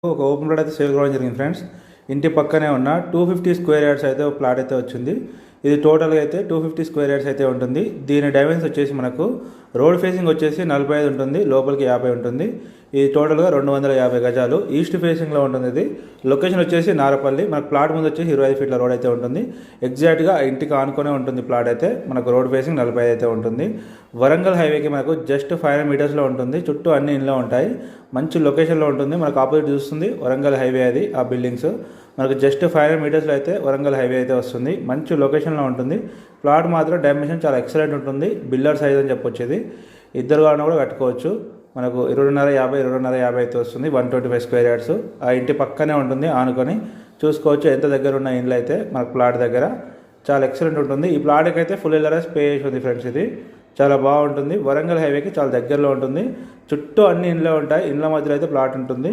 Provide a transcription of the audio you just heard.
ఒక open plot అయితే sale కావడం జరిగింది ఫ్రెండ్స్. ఇంటి పక్కనే ఉన్న 250 స్క్వేర్ యార్డ్స్ అయితే ఒక ప్లాట్ అయితే వచ్చింది. ఇది టోటల్గా అయితే 250 స్క్వేర్ యార్డ్స్ అయితే ఉంటుంది. దీని డైమెన్స్ వచ్చేసి మనకు రోడ్ ఫేసింగ్ వచ్చేసి 45 ఉంటుంది, లోపలికి 50 ఉంటుంది. ఇది టోటల్గా 250 గజాలు ఈస్ట్ ఫేసింగ్లో ఉంటుంది. ఇది లొకేషన్ వచ్చేసి నారపల్లి. మనకు ప్లాట్ ముందు వచ్చేసి 25 ఫీట్ల రోడ్ అయితే ఉంటుంది. ఎగ్జాక్ట్గా ఇంటికి ఆనుకునే ఉంటుంది ప్లాట్ అయితే. మనకు రోడ్ ఫేసింగ్ 45 అయితే ఉంటుంది. వరంగల్ హైవేకి మనకు జస్ట్ 500 మీటర్స్లో ఉంటుంది. చుట్టూ అన్ని ఇండ్లు ఉంటాయి. మంచి లొకేషన్లో ఉంటుంది. మనకు ఆపోజిట్ చూస్తుంది వరంగల్ హైవే, అది ఆ బిల్డింగ్స్. మనకు జస్ట్ 500 మీటర్స్లో అయితే వరంగల్ హైవే అయితే వస్తుంది. మంచి లొకేషన్లో ఉంటుంది. ప్లాట్ మాత్రం డైమెన్షన్ చాలా ఎక్సలెంట్ ఉంటుంది. బిల్డర్ సైజ్ అని చెప్పొచ్చు. ఇది ఇద్దరు కావాలన్నా కూడా కట్టుకోవచ్చు. మనకు 2.5 అయితే వస్తుంది. 125 స్క్వేర్ యార్డ్స్. ఆ ఇంటి పక్కనే ఉంటుంది ఆనుకొని. చూసుకోవచ్చు ఎంత దగ్గర ఉన్న ఇండ్లు అయితే మనకు ప్లాట్ దగ్గర చాలా ఎక్సలెంట్ ఉంటుంది. ఈ ప్లాట్కి అయితే ఫుల్ ఎల్ఆర్ఎస్ పే చేసి ఉంది ఫ్రెండ్స్. ఇది చాలా బాగుంటుంది. వరంగల్ హైవేకి చాలా దగ్గరలో ఉంటుంది. చుట్టూ అన్ని ఇండ్లు ఉంటాయి. ఇండ్ల మధ్యలో అయితే ప్లాట్ ఉంటుంది.